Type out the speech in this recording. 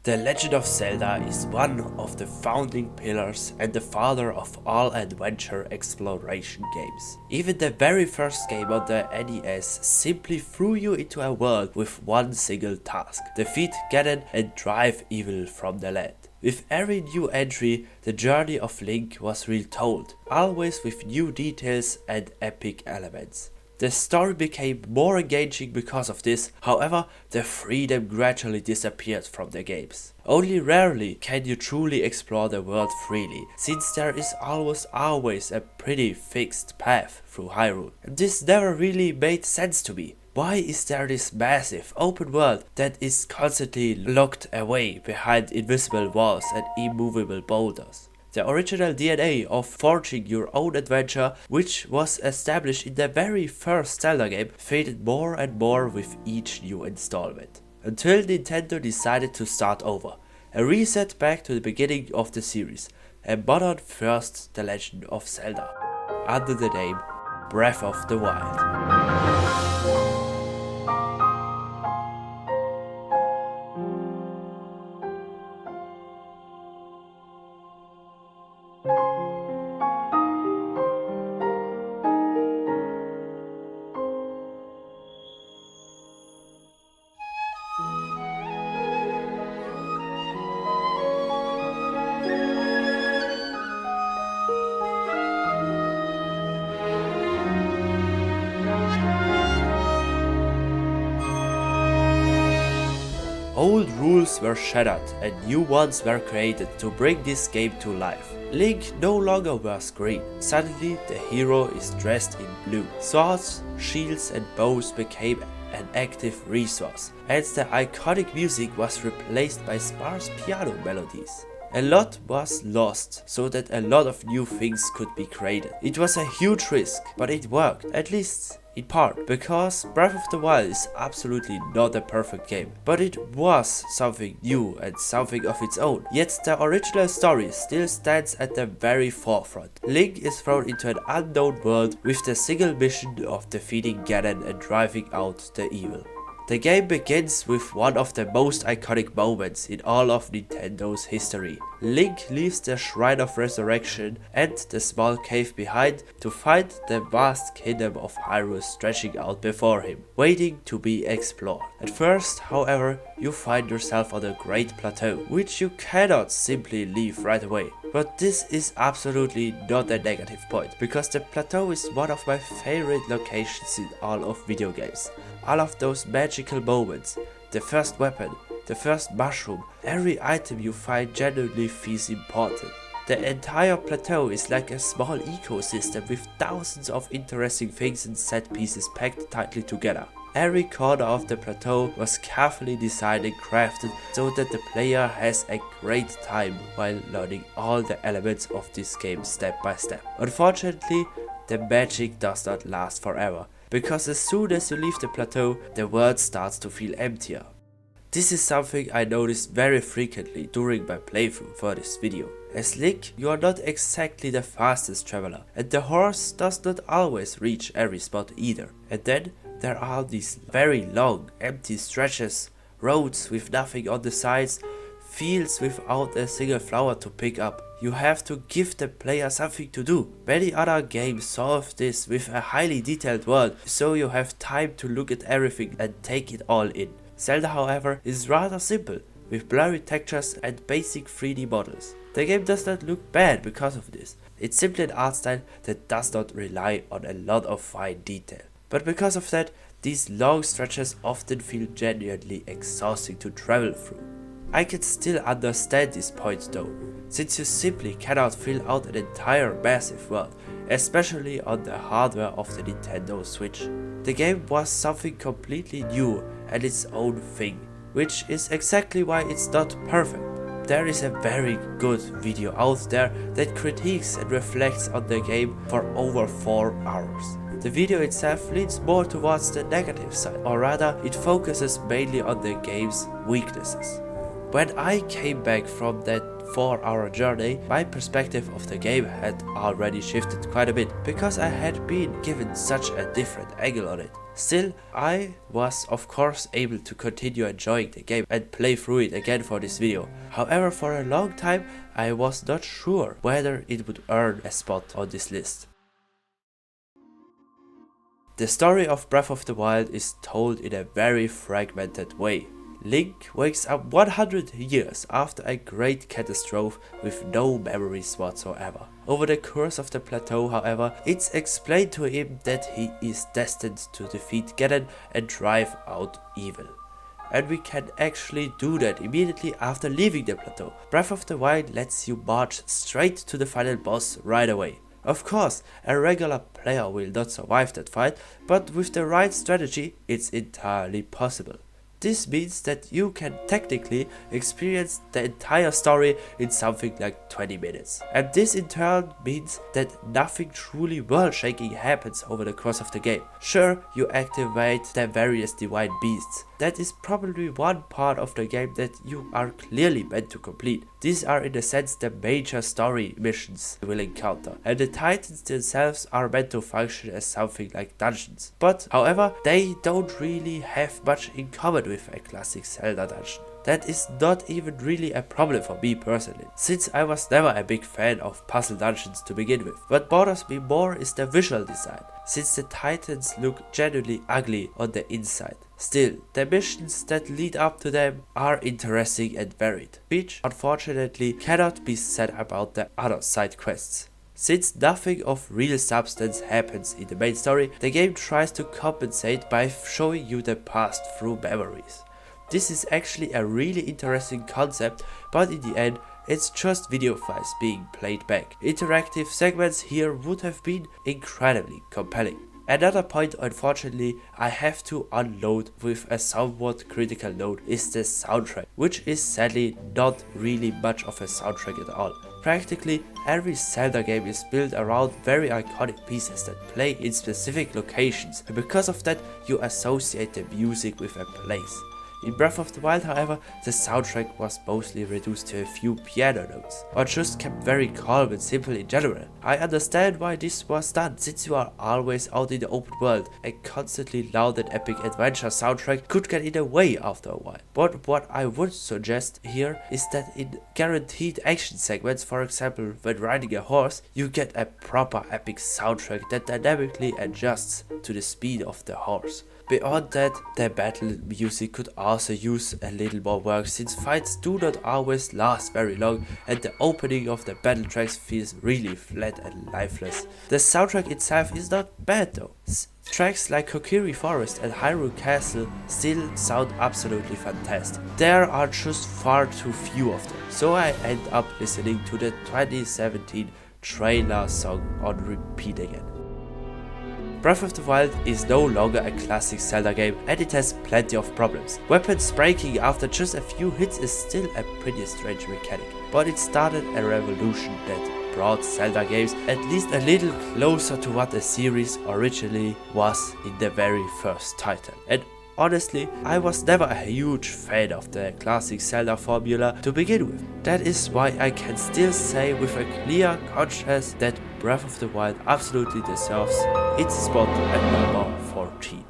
The Legend of Zelda is one of the founding pillars and the father of all adventure exploration games. Even the very first game on the NES simply threw you into a world with one single task: defeat Ganon and drive evil from the land. With every new entry, the journey of Link was retold, always with new details and epic elements. The story became more engaging because of this, however, the freedom gradually disappeared from the games. Only rarely can you truly explore the world freely, since there is almost always a pretty fixed path through Hyrule. And this never really made sense to me. Why is there this massive open world that is constantly locked away behind invisible walls and immovable boulders? The original DNA of forging your own adventure, which was established in the very first Zelda game, faded more and more with each new installment. Until Nintendo decided to start over, a reset back to the beginning of the series, and modern first The Legend of Zelda, under the name Breath of the Wild. Old rules were shattered and new ones were created to bring this game to life. Link no longer wears green. Suddenly the hero is dressed in blue. Swords, shields and bows became an active resource, and the iconic music was replaced by sparse piano melodies. A lot was lost, so that a lot of new things could be created. It was a huge risk, but it worked, at least in part, because Breath of the Wild is absolutely not a perfect game, but it was something new and something of its own. Yet the original story still stands at the very forefront. Link is thrown into an unknown world with the single mission of defeating Ganon and driving out the evil. The game begins with one of the most iconic moments in all of Nintendo's history. Link leaves the Shrine of Resurrection and the small cave behind to find the vast kingdom of Hyrule stretching out before him, waiting to be explored. At first, however, you find yourself on a great plateau, which you cannot simply leave right away. But this is absolutely not a negative point, because the plateau is one of my favorite locations in all of video games. All of those magical moments, the first weapon, the first mushroom, every item you find genuinely feels important. The entire plateau is like a small ecosystem with thousands of interesting things and set pieces packed tightly together. Every corner of the plateau was carefully designed and crafted so that the player has a great time while learning all the elements of this game step by step. Unfortunately, the magic does not last forever, because as soon as you leave the plateau, the world starts to feel emptier. This is something I noticed very frequently during my playthrough for this video. As Link, you are not exactly the fastest traveler, and the horse does not always reach every spot either. And then there are these very long, empty stretches, roads with nothing on the sides, fields without a single flower to pick up. You have to give the player something to do. Many other games solve this with a highly detailed world, so you have time to look at everything and take it all in. Zelda, however, is rather simple, with blurry textures and basic 3D models. The game does not look bad because of this. It's simply an art style that does not rely on a lot of fine detail. But because of that, these long stretches often feel genuinely exhausting to travel through. I can still understand this point though, since you simply cannot fill out an entire massive world, especially on the hardware of the Nintendo Switch. The game was something completely new and its own thing, which is exactly why it's not perfect. There is a very good video out there that critiques and reflects on the game for over 4 hours. The video itself leans more towards the negative side, or rather it focuses mainly on the game's weaknesses. When I came back from that for our journey, my perspective of the game had already shifted quite a bit, because I had been given such a different angle on it. Still, I was of course able to continue enjoying the game and play through it again for this video. However, for a long time I was not sure whether it would earn a spot on this list. The story of Breath of the Wild is told in a very fragmented way. Link wakes up 100 years after a great catastrophe with no memories whatsoever. Over the course of the plateau, however, it's explained to him that he is destined to defeat Ganon and drive out evil. And we can actually do that immediately after leaving the plateau. Breath of the Wild lets you march straight to the final boss right away. Of course, a regular player will not survive that fight, but with the right strategy, it's entirely possible. This means that you can technically experience the entire story in something like 20 minutes. And this in turn means that nothing truly world-shaking happens over the course of the game. Sure, you activate the various divine beasts. That is probably one part of the game that you are clearly meant to complete. These are in a sense the major story missions you will encounter, and the titans themselves are meant to function as something like dungeons. But however, they don't really have much in common with a classic Zelda dungeon. That is not even really a problem for me personally, since I was never a big fan of puzzle dungeons to begin with. What bothers me more is the visual design, since the titans look genuinely ugly on the inside. Still, the missions that lead up to them are interesting and varied, which unfortunately cannot be said about the other side quests. Since nothing of real substance happens in the main story, the game tries to compensate by showing you the past through memories. This is actually a really interesting concept, but in the end, it's just video files being played back. Interactive segments here would have been incredibly compelling. Another point, unfortunately, I have to unload with a somewhat critical note is the soundtrack, which is sadly not really much of a soundtrack at all. Practically every Zelda game is built around very iconic pieces that play in specific locations, and because of that you associate the music with a place. In Breath of the Wild, however, the soundtrack was mostly reduced to a few piano notes, or just kept very calm and simple in general. I understand why this was done, since you are always out in the open world, a constantly loud and epic adventure soundtrack could get in the way after a while. But what I would suggest here is that in guaranteed action segments, for example when riding a horse, you get a proper epic soundtrack that dynamically adjusts to the speed of the horse. Beyond that, the battle music could also use a little more work, since fights do not always last very long and the opening of the battle tracks feels really flat and lifeless. The soundtrack itself is not bad though. Tracks like Kokiri Forest and Hyrule Castle still sound absolutely fantastic. There are just far too few of them, so I end up listening to the 2017 trailer song on repeat again. Breath of the Wild is no longer a classic Zelda game, and it has plenty of problems. Weapons breaking after just a few hits is still a pretty strange mechanic, but it started a revolution that brought Zelda games at least a little closer to what the series originally was in the very first title. And honestly, I was never a huge fan of the classic Zelda formula to begin with. That is why I can still say with a clear conscience that Breath of the Wild absolutely deserves its spot at number 14.